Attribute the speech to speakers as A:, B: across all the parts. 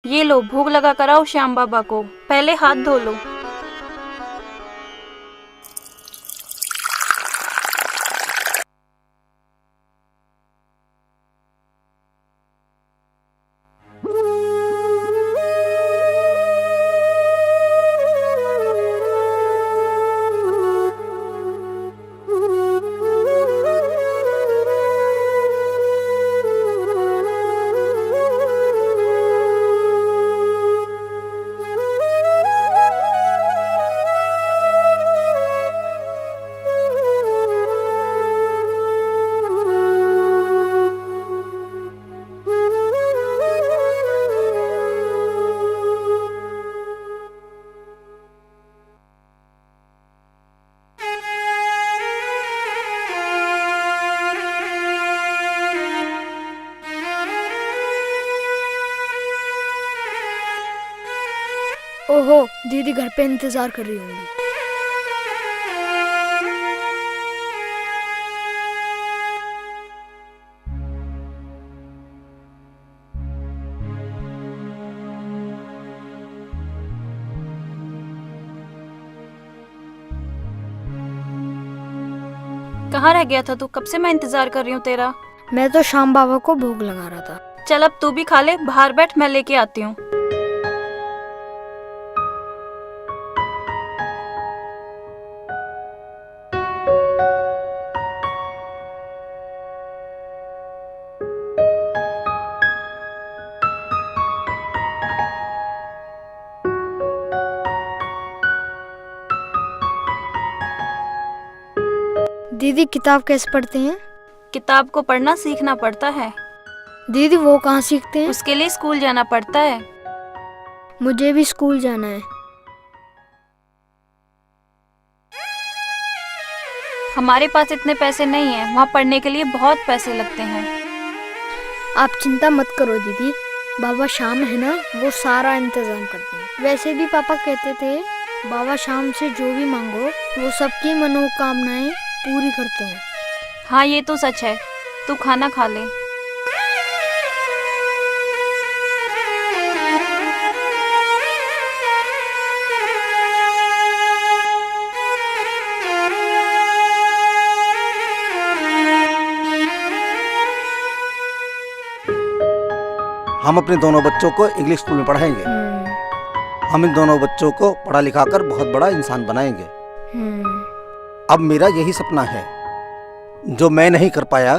A: ये लो भोग लगा कर आओ श्याम बाबा को। पहले हाथ धो लो।
B: ओहो, दीदी घर पे इंतजार कर रही होंगी।
A: कहाँ रह गया था तू? कब से मैं इंतजार कर रही हूँ तेरा।
B: मैं तो श्याम बाबा को भोग लगा रहा था।
A: चल अब तू भी खा ले, बाहर बैठ, मैं लेके आती हूँ।
B: दीदी किताब कैसे पढ़ते हैं?
A: किताब को पढ़ना सीखना पड़ता है।
B: दीदी वो कहाँ सीखते हैं?
A: उसके लिए स्कूल जाना पड़ता है।
B: मुझे भी स्कूल जाना है।
A: हमारे पास इतने पैसे नहीं हैं, वहाँ पढ़ने के लिए बहुत पैसे लगते हैं।
B: आप चिंता मत करो दीदी, बाबा श्याम है ना, वो सारा इंतजाम करते हैं। वैसे भी पापा कहते थे बाबा श्याम से जो भी मांगो वो सबकी मनोकामनाएं पूरी करते हैं।
A: हाँ ये तो सच है। तू खाना खा ले।
C: हम अपने दोनों बच्चों को इंग्लिश स्कूल में पढ़ाएंगे। हम इन दोनों बच्चों को पढ़ा लिखा कर बहुत बड़ा इंसान बनाएंगे। अब मेरा यही सपना है, जो मैं नहीं कर पाया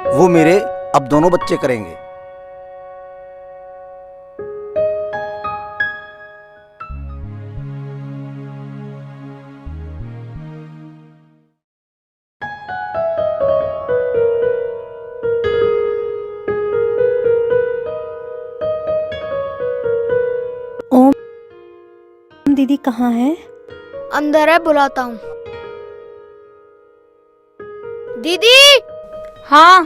C: वो मेरे अब दोनों बच्चे करेंगे।
D: ओम दीदी कहाँ है?
B: अंदर है, बुलाता हूँ। दीदी,
A: हाँ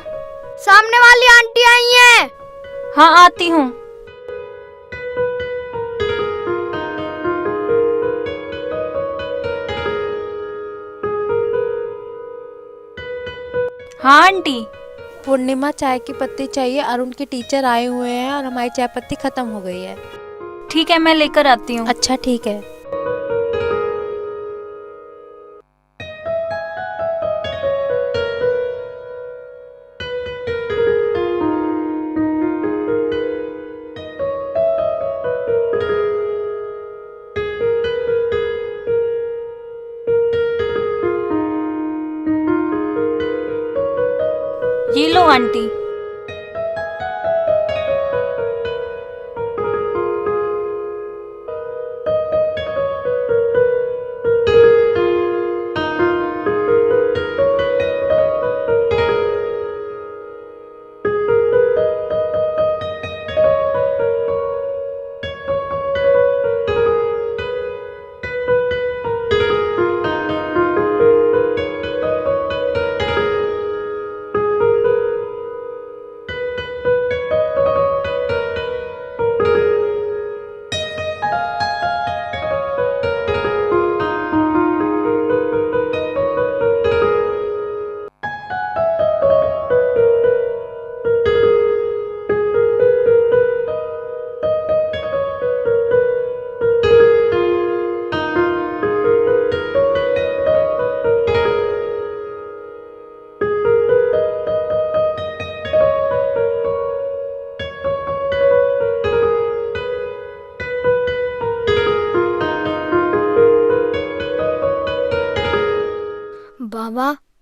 B: सामने वाली आंटी आई है।
A: हाँ आती हूँ। हाँ आंटी।
E: पूर्णिमा चाय की पत्ती चाहिए और उनके टीचर आए हुए हैं और हमारी चाय पत्ती खत्म हो गई है।
A: ठीक है मैं लेकर आती हूँ।
E: अच्छा ठीक है।
A: ये लो आंटी।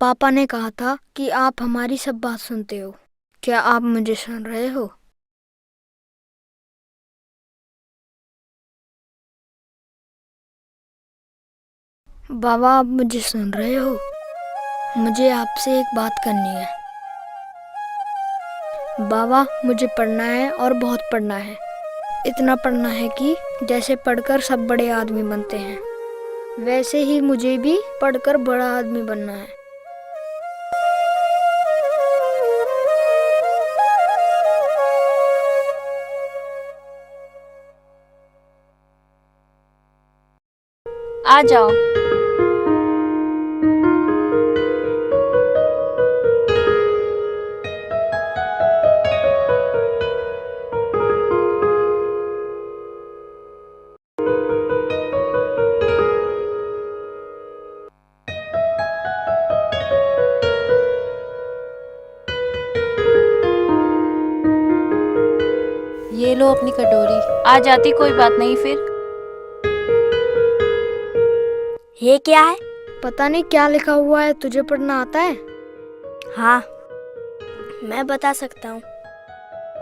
B: पापा ने कहा था कि आप हमारी सब बात सुनते हो। क्या आप मुझे सुन रहे हो? बाबा, आप मुझे सुन रहे हो? मुझे आपसे एक बात करनी है। बाबा, मुझे पढ़ना है और बहुत पढ़ना है। इतना पढ़ना है कि जैसे पढ़कर सब बड़े आदमी बनते हैं, वैसे ही मुझे भी पढ़कर बड़ा आदमी बनना है।
A: आ जाओ।
E: ये लो अपनी कटोरी।
A: आ जाती, कोई बात नहीं फिर।
D: ये क्या है?
B: पता नहीं क्या लिखा हुआ है। तुझे पढ़ना आता है?
D: हाँ, मैं बता सकता हूँ।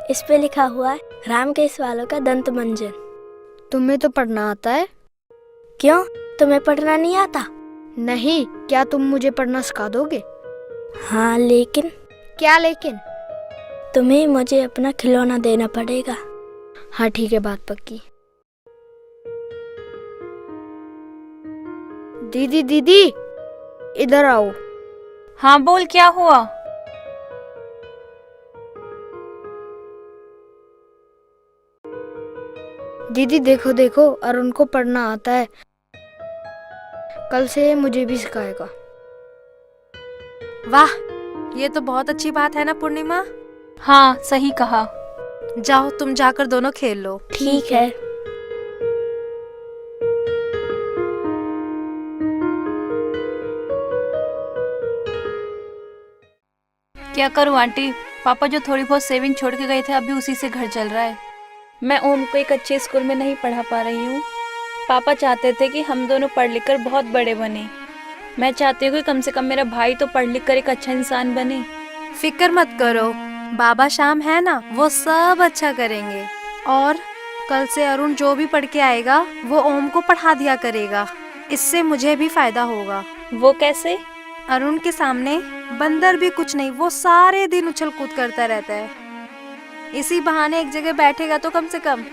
D: इस पे लिखा हुआ है राम के सवालों का दंत मंजन।
B: तुम्हें तो पढ़ना आता है।
D: क्यों, तुम्हें पढ़ना नहीं आता?
B: नहीं, क्या तुम मुझे पढ़ना सिखा दोगे?
D: हाँ, लेकिन
B: क्या लेकिन?
D: तुम्हें मुझे अपना खिलौना देना पड़ेगा।
B: हाँ ठीक है, बात पक्की। दीदी दीदी, इधर आओ।
A: हाँ बोल, क्या हुआ?
B: दीदी देखो देखो, अरुण को पढ़ना आता है। कल से मुझे भी सिखाएगा।
E: वाह, ये तो बहुत अच्छी बात है ना पूर्णिमा।
A: हाँ सही कहा।
E: जाओ तुम जाकर दोनों खेल लो।
D: ठीक है।
A: क्या करूँ आंटी, पापा जो थोड़ी बहुत सेविंग छोड़ के गए थे अभी उसी से घर चल रहा है। मैं ओम को एक अच्छे स्कूल में नहीं पढ़ा पा रही हूँ। पापा चाहते थे कि हम दोनों पढ़ लिख कर बहुत बड़े बने। मैं चाहती हूँ कि कम से कम मेरा भाई तो पढ़ लिख कर एक अच्छा इंसान बने।
E: फिक्र मत करो, बाबा श्याम है ना, वो सब अच्छा करेंगे। और कल से अरुण जो भी पढ़ के आएगा वो ओम को पढ़ा दिया करेगा। इससे मुझे भी फायदा होगा।
A: वो कैसे?
E: अरुण के सामने बंदर भी कुछ नहीं, वो सारे दिन उछल कूद करता रहता है। इसी बहाने एक जगह बैठेगा तो कम से कम।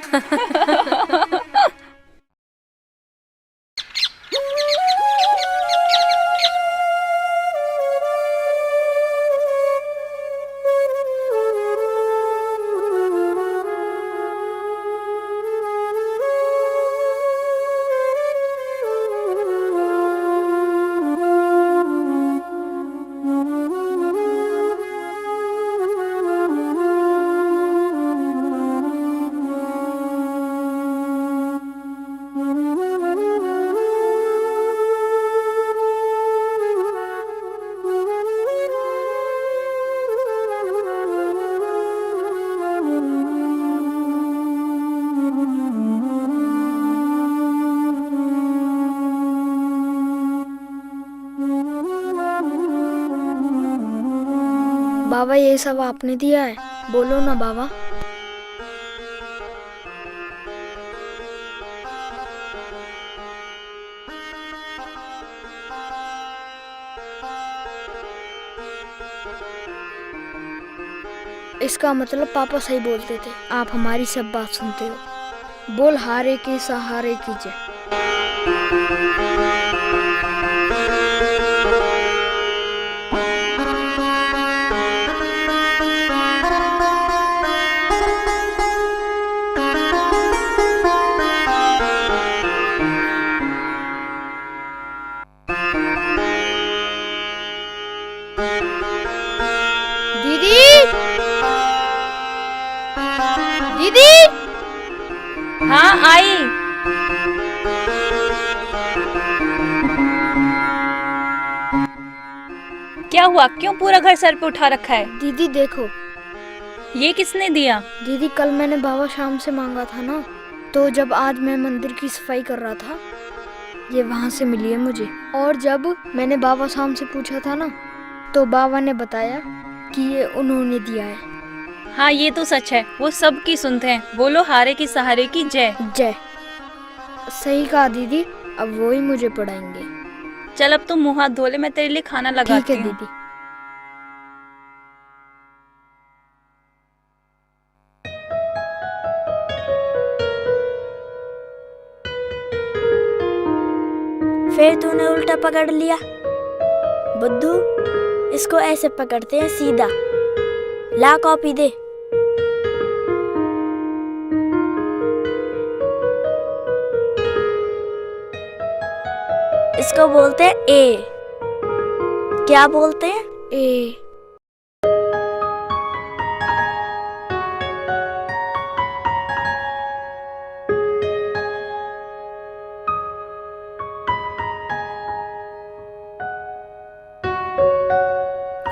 B: बाबा, ये सब आपने दिया है? बोलो ना बाबा। इसका मतलब पापा सही बोलते थे, आप हमारी सब बात सुनते हो। बोल हारे के सहारे कीजिए। दीदी दीदी।
A: हाँ आई। क्या हुआ, क्यों पूरा घर सर पे उठा रखा है?
B: दीदी देखो।
A: ये किसने दिया?
B: दीदी, कल मैंने बाबा शाम से मांगा था ना, तो जब आज मैं मंदिर की सफाई कर रहा था, ये वहाँ से मिली है मुझे। और जब मैंने बाबा शाम से पूछा था ना तो बाबा ने बताया कि ये उन्होंने दिया है।
A: हाँ ये तो सच है, वो सबकी सुनते हैं। बोलो हारे की सहारे की जय।
B: जय। सही कहा दीदी, अब वो ही मुझे पढ़ाएंगे।
A: चल अब तुम मुंह हाथ धो ले, मैं तेरे लिए खाना
B: ठीक
A: लगाती
B: है
A: हूँ।
B: दीदी।
D: फिर तूने उल्टा पकड़ लिया। बुद्धू, इसको ऐसे पकड़ते हैं सीधा। ला कॉपी दे। इसको बोलते हैं ए। क्या बोलते हैं?
B: ए।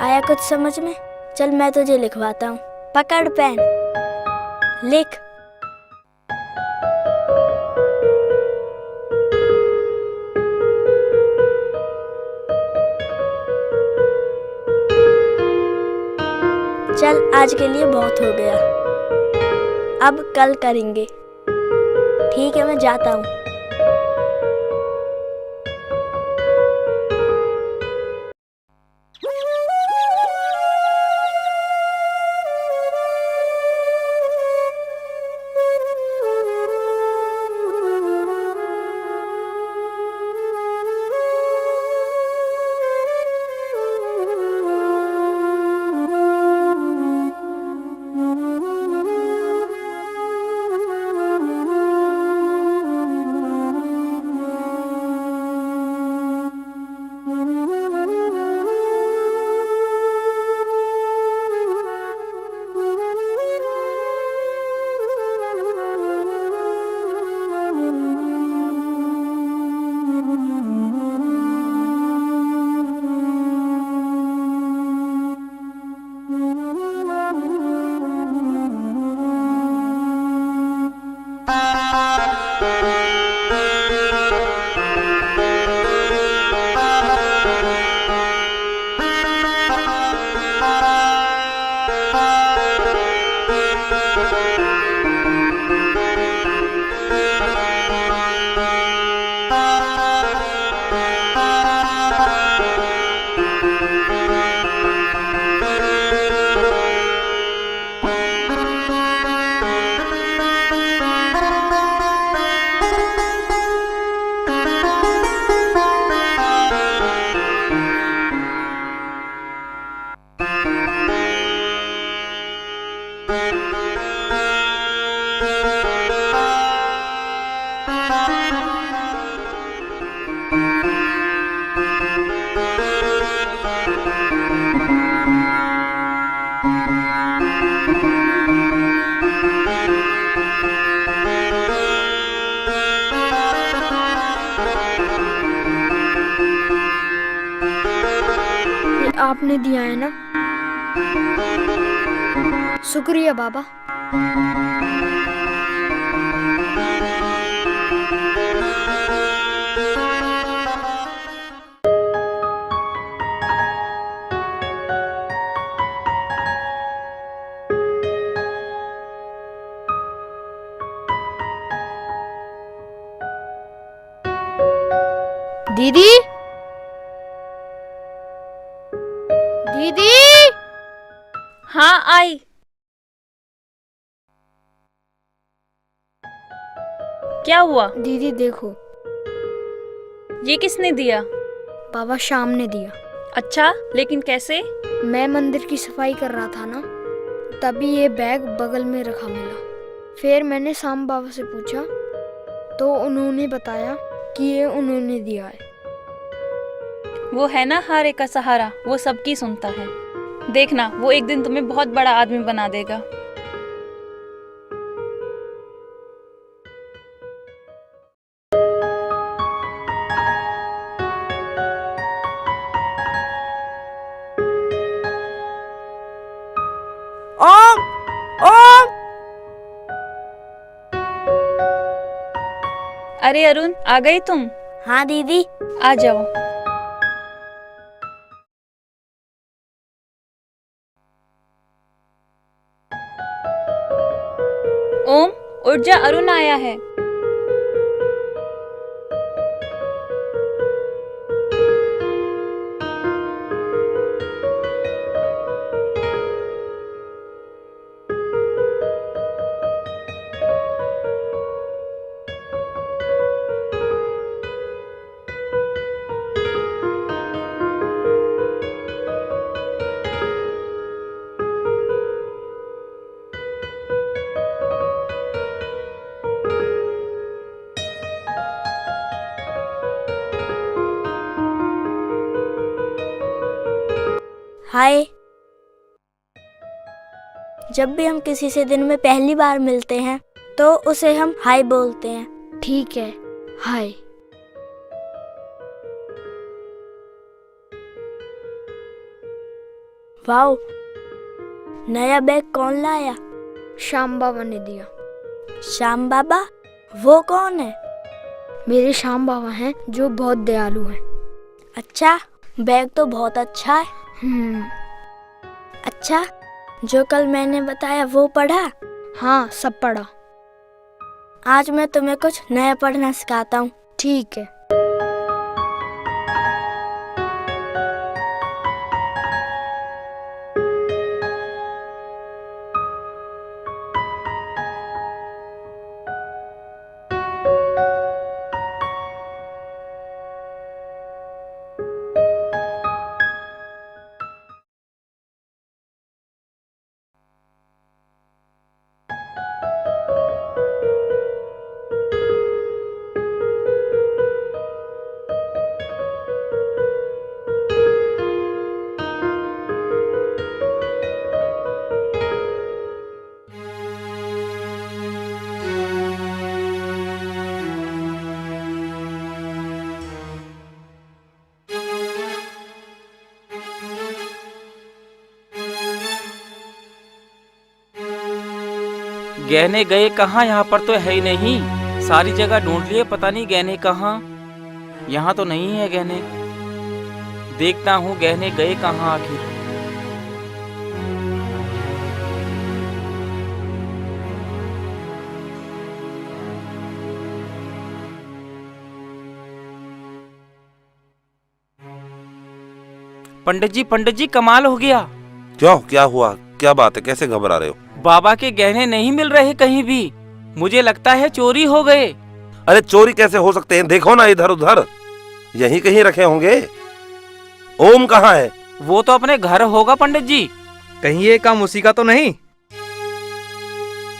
D: आया कुछ समझ में? चल मैं तुझे लिखवाता हूँ। पकड़ पेन, लिख। चल आज के लिए बहुत हो गया, अब कल करेंगे। ठीक है, मैं जाता हूँ।
B: आपने दिया है ना? शुक्रिया बाबा। दीदी, दीदी।
A: हाँ आई। क्या हुआ?
B: दीदी देखो,
A: ये किसने दिया?
B: बाबा शाम ने दिया।
A: अच्छा, लेकिन कैसे?
B: मैं मंदिर की सफाई कर रहा था ना, तभी ये बैग बगल में रखा मिला। फिर मैंने शाम बाबा से पूछा तो उन्होंने बताया कि ये उन्होंने दिया है।
A: वो है ना हारे का सहारा, वो सबकी सुनता है। देखना, वो एक दिन तुम्हें बहुत बड़ा आदमी बना देगा।
D: ओम, ओम।
A: अरे अरुण, आ गई तुम?
D: हाँ दीदी।
A: आ जाओ। जा, अरुण आया है।
D: हाय। जब भी हम किसी से दिन में पहली बार मिलते हैं तो उसे हम हाय बोलते हैं।
B: ठीक है, हाय।
D: वाओ, नया बैग कौन लाया?
B: श्याम बाबा ने दिया।
D: श्याम बाबा? वो कौन है?
B: मेरे श्याम बाबा हैं जो बहुत दयालु हैं।
D: अच्छा, बैग तो बहुत अच्छा है। अच्छा, जो कल मैंने बताया वो पढ़ा?
B: हाँ, सब पढ़ा।
D: आज मैं तुम्हें कुछ नया पढ़ना सिखाता हूँ।
B: ठीक है।
F: गहने गए कहाँ? यहाँ पर तो है ही नहीं। सारी जगह ढूंढ लिए, पता नहीं गहने कहाँ। यहाँ तो नहीं है गहने। देखता हूँ गहने गए कहाँ आखिर। पंडित जी कमाल हो गया।
G: क्यों, क्या हुआ? क्या बात है? कैसे घबरा रहे हो?
F: बाबा के गहने नहीं मिल रहे कहीं भी। मुझे लगता है चोरी हो गए।
G: अरे चोरी कैसे हो सकते हैं? देखो ना इधर उधर, यहीं कहीं रखे होंगे। ओम कहाँ है?
F: वो तो अपने घर होगा पंडित जी।
H: कहीं ये काम उसी का तो नहीं?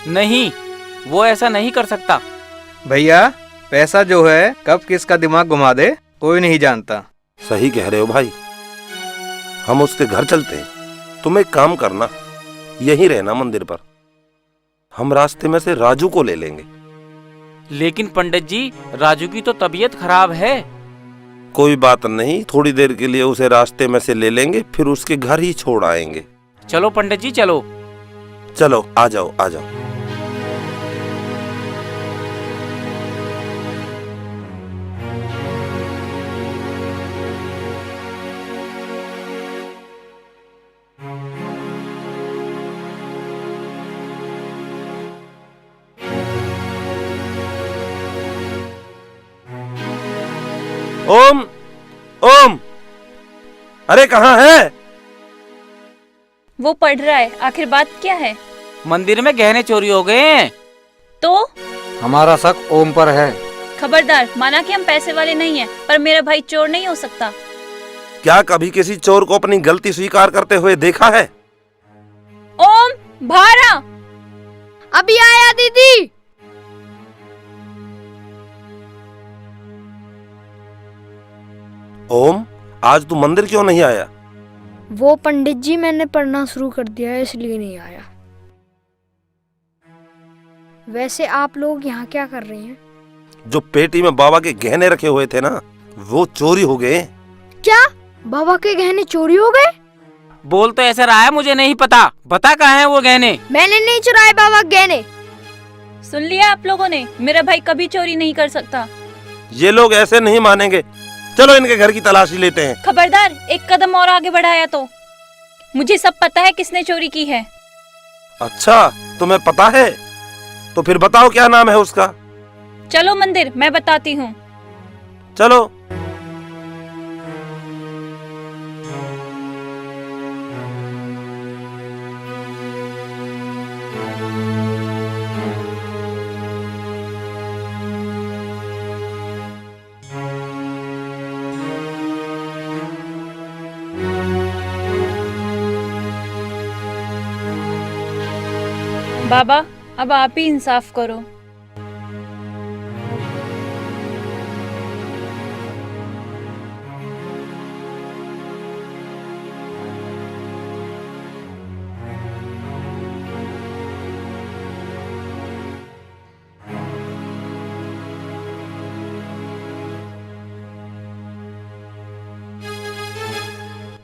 F: नहीं, वो ऐसा नहीं कर सकता।
H: भैया, पैसा जो है कब किसका दिमाग घुमा दे कोई नहीं जानता।
G: सही कह रहे हो भाई, हम उसके घर चलते हैं। तुम एक काम करना, यहीं रहना मंदिर पर। हम रास्ते में से राजू को ले लेंगे।
F: लेकिन पंडित जी, राजू की तो तबीयत खराब है।
G: कोई बात नहीं, थोड़ी देर के लिए उसे रास्ते में से ले लेंगे, फिर उसके घर ही छोड़ आएंगे।
F: चलो पंडित जी, चलो।
G: चलो, आ जाओ आ जाओ। ओम, ओम, अरे कहाँ है?
A: वो पढ़ रहा है। आखिर बात क्या है?
F: मंदिर में गहने चोरी हो गए हैं।
A: तो
H: हमारा शक ओम पर है।
A: खबरदार, माना कि हम पैसे वाले नहीं हैं, पर मेरा भाई चोर नहीं हो सकता।
G: क्या कभी किसी चोर को अपनी गलती स्वीकार करते हुए देखा है?
A: ओम, बाहर आ।
B: अभी आया दीदी।
G: ओम, आज तू मंदिर क्यों नहीं आया?
B: वो पंडित जी, मैंने पढ़ना शुरू कर दिया है इसलिए नहीं आया। वैसे आप लोग यहाँ क्या कर रहे हैं?
G: जो पेटी में बाबा के गहने रखे हुए थे ना, वो चोरी हो गए।
B: क्या? बाबा के गहने चोरी हो गए?
F: बोल तो ऐसा रहा है, मुझे नहीं पता। बता कहाँ है वो गहने?
B: मैंने नहीं चुराए बाबा के गहने।
A: सुन लिया आप लोगों ने? मेरा भाई कभी चोरी नहीं कर सकता।
G: ये लोग ऐसे नहीं मानेंगे। चलो इनके घर की तलाशी लेते हैं।
A: खबरदार, एक कदम और आगे बढ़ाया तो मुझे सब पता है किसने चोरी की है।
G: अच्छा, तुम्हें पता है? तो फिर बताओ क्या नाम है उसका।
A: चलो मंदिर, मैं बताती हूँ।
G: चलो।
A: बाबा, अब आप ही इंसाफ करो।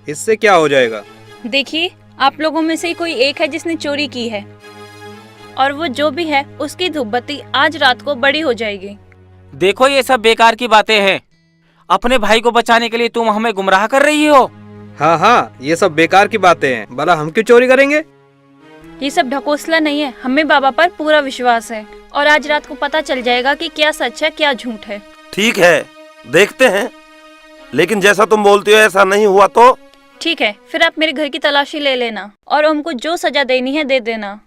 H: इससे क्या हो जाएगा?
A: देखिए, आप लोगों में से ही कोई एक है जिसने चोरी की है, और वो जो भी है उसकी धूप बत्ती आज रात को बड़ी हो जाएगी।
F: देखो ये सब बेकार की बातें हैं। अपने भाई को बचाने के लिए तुम हमें गुमराह कर रही हो।
H: हाँ हाँ, ये सब बेकार की बातें हैं। भला हम क्यों चोरी करेंगे?
A: ये सब ढकोसला नहीं है, हमें बाबा पर पूरा विश्वास है, और आज रात को पता चल जाएगा कि क्या सच है क्या झूठ है।
G: ठीक है, देखते हैं, लेकिन जैसा तुम बोलती हो ऐसा नहीं हुआ तो।
A: ठीक है, फिर आप मेरे घर की तलाशी ले लेना और उनको जो सजा देनी है दे देना।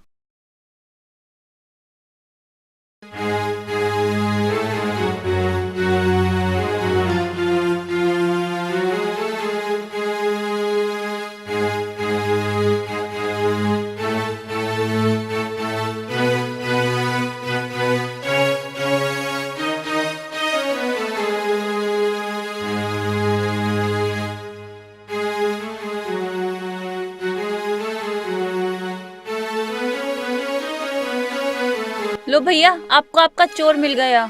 A: लो भैया, आपको आपका चोर मिल गया।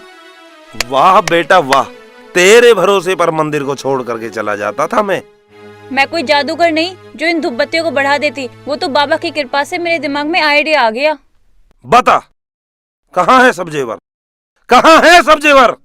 G: वाह बेटा वाह, तेरे भरोसे पर मंदिर को छोड़ करके चला जाता था
A: मैं कोई जादूगर नहीं जो इन धूप बत्तियों को बढ़ा देती, वो तो बाबा की कृपा से मेरे दिमाग में आइडिया आ गया।
G: बता, कहाँ है सब जेवर? कहाँ है सब जेवर?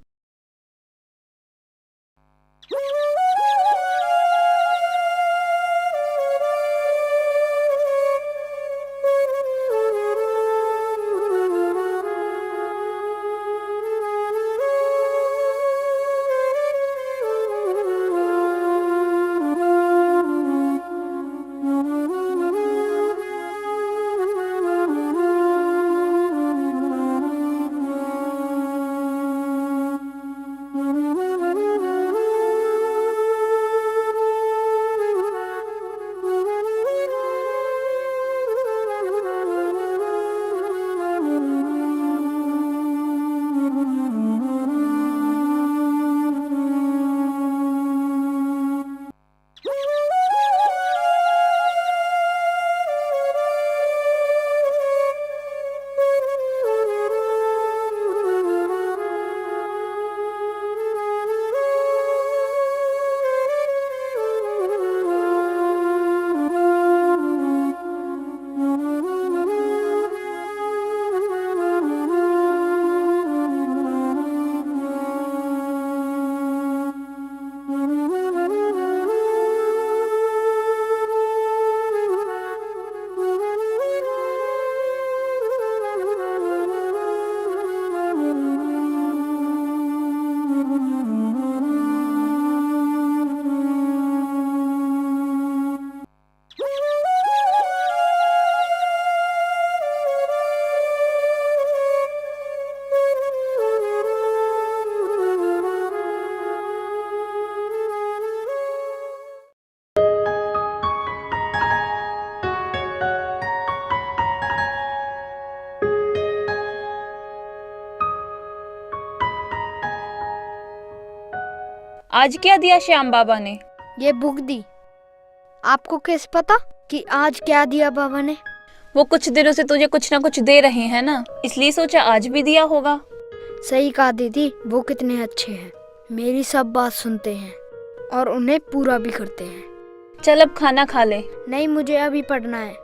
A: आज क्या दिया श्याम बाबा ने?
B: ये बुक दी। आपको कैसे पता कि आज क्या दिया बाबा ने?
A: वो कुछ दिनों से तुझे कुछ ना कुछ दे रहे हैं ना, इसलिए सोचा आज भी दिया होगा।
B: सही कहा दीदी, वो कितने अच्छे हैं, मेरी सब बात सुनते हैं और उन्हें पूरा भी करते हैं।
A: चल अब खाना खा ले।
B: नहीं, मुझे अभी पढ़ना है।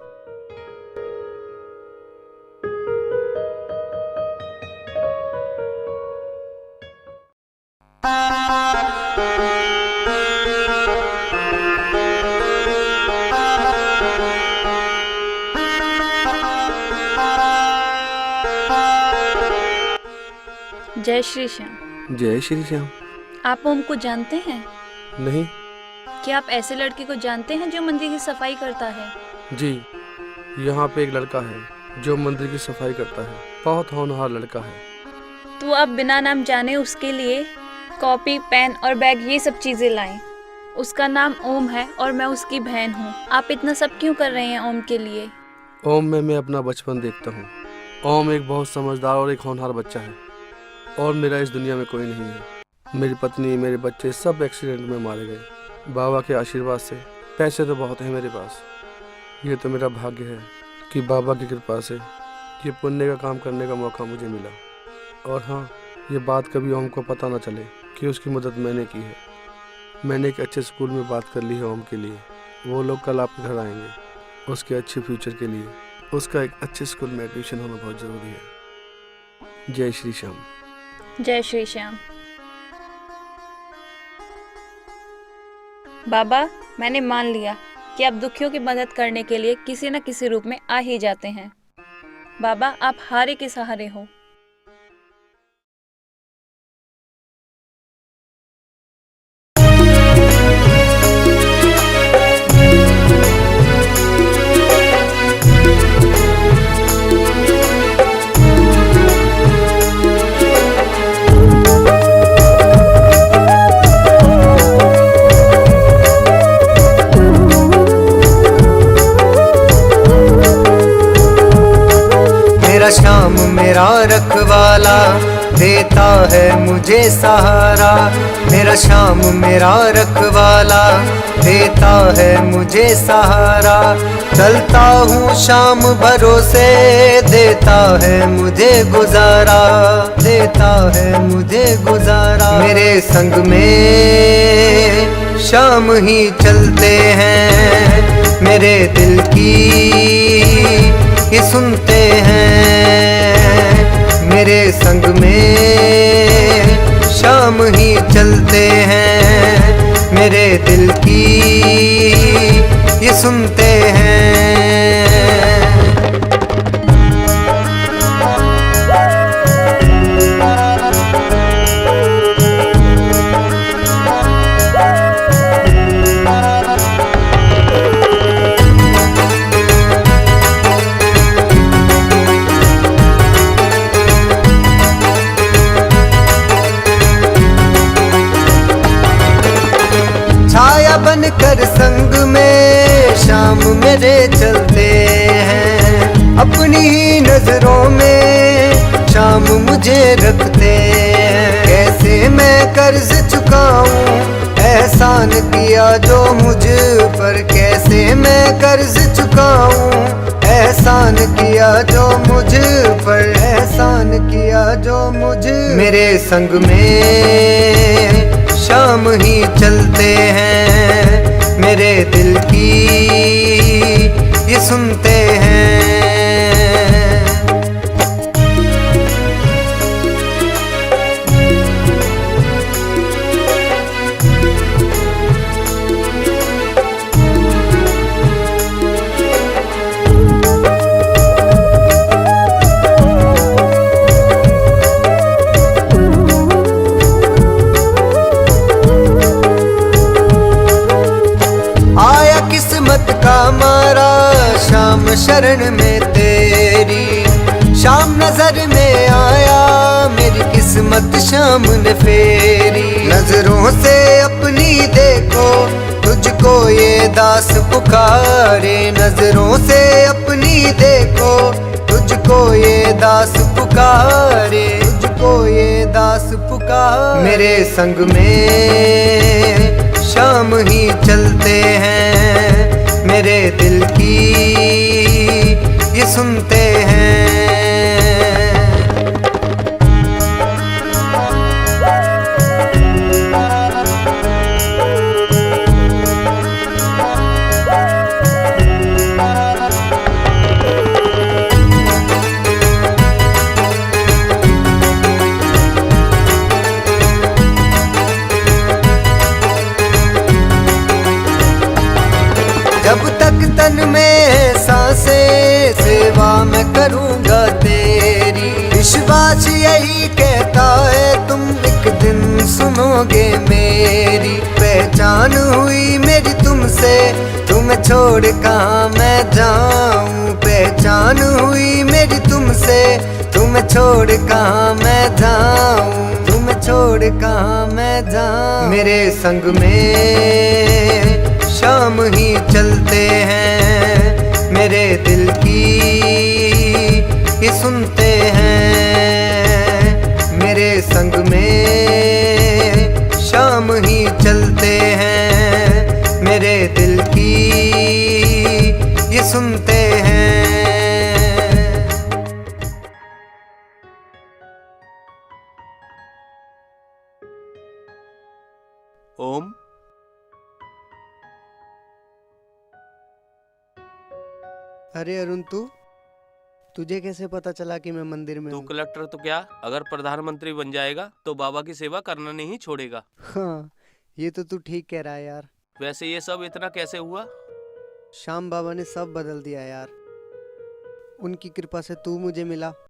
A: जय श्री श्याम।
I: जय श्री श्याम।
A: आप ओम को जानते हैं?
I: नहीं।
A: क्या आप ऐसे लड़के को जानते हैं जो मंदिर की सफाई करता है?
I: जी, यहाँ पे एक लड़का है जो मंदिर की सफाई करता है, बहुत होनहार लड़का है।
A: तो आप बिना नाम जाने उसके लिए कॉपी, पेन और बैग ये सब चीजें लाएं। उसका नाम ओम है और मैं उसकी बहन हूँ। आप इतना सब क्यों कर रहे हैं ओम के लिए?
I: ओम में मैं अपना बचपन देखता हूँ। ओम एक बहुत समझदार और एक होनहार बच्चा है और मेरा इस दुनिया में कोई नहीं है। मेरी पत्नी, मेरे बच्चे सब एक्सीडेंट में मारे गए। बाबा के आशीर्वाद से पैसे तो बहुत हैं मेरे पास। ये तो मेरा भाग्य है कि बाबा की कृपा से ये पुण्य का काम करने का मौका मुझे मिला। और हाँ, ये बात कभी ओम को पता ना चले कि उसकी मदद मैंने की है। मैंने एक अच्छे स्कूल में बात कर ली है ओम के लिए। वो लोग कल आपके घर आएंगे। उसके अच्छे फ्यूचर के लिए उसका एक अच्छे स्कूल में एडमिशन होना बहुत ज़रूरी है। जय श्री श्याम।
A: जय श्री श्याम। बाबा, मैंने मान लिया कि आप दुखियों की मदद करने के लिए किसी न किसी रूप में आ ही जाते हैं। बाबा, आप हारे के सहारे हो।
J: मेरा श्याम मेरा रखवाला देता है मुझे सहारा। मेरा श्याम मेरा रखवाला देता है मुझे सहारा। चलता हूँ शाम भरोसे देता है मुझे गुजारा। देता है मुझे गुजारा। मेरे संग में शाम ही चलते हैं। मेरे दिल की ये सुनते हैं। मेरे संग में शाम ही चलते हैं। मेरे दिल की ये सुनते हैं। छाया बनकर संग में शाम मेरे चलते हैं। अपनी ही नजरों में शाम मुझे रखते हैं। कैसे मैं कर्ज चुकाऊं एहसान किया जो मुझ पर। कैसे मैं कर्ज चुकाऊं एहसान किया जो मुझ पर। एहसान किया जो मुझ। मेरे संग में शाम ही चलते हैं। मेरे दिल की ये सुनते हैं। किस्मत का मारा शाम शरण में तेरी। शाम नजर में आया मेरी किस्मत शाम ने फेरी। नजरों से अपनी देखो तुझको ये दास पुकारे। नजरों से अपनी देखो तुझको ये दास पुकारे। तुझको ये दास पुकारे। मेरे संग में शाम ही चलते हैं। मेरे दिल की ये सुनते हैं। जब तक तन में सांसें सेवा मैं कर पहचान हुई मेरी तुमसे, तुम्हें छोड़ कहाँ मैं जाऊं। पहचान हुई मेरी तुमसे, तुम्हें छोड़ कहाँ मैं जाऊं। तुम्हें छोड़ कहाँ मैं जाऊं। मेरे संग में शाम ही चलते हैं, मेरे दिल की ही सुनते हैं। मेरे संग में शाम ही चलते हैं, मेरे दिल की ये सुनते हैं।
K: ओम,
J: अरे अरुण, तुझे कैसे पता चला कि मैं मंदिर में
K: तू
J: हूँ?
K: कलेक्टर तो क्या, अगर प्रधानमंत्री बन जाएगा तो बाबा की सेवा करना नहीं छोड़ेगा।
J: हाँ, ये तो तू ठीक कह रहा है यार।
K: वैसे ये सब इतना कैसे हुआ?
J: श्याम बाबा ने सब बदल दिया यार। उनकी कृपा से तू मुझे मिला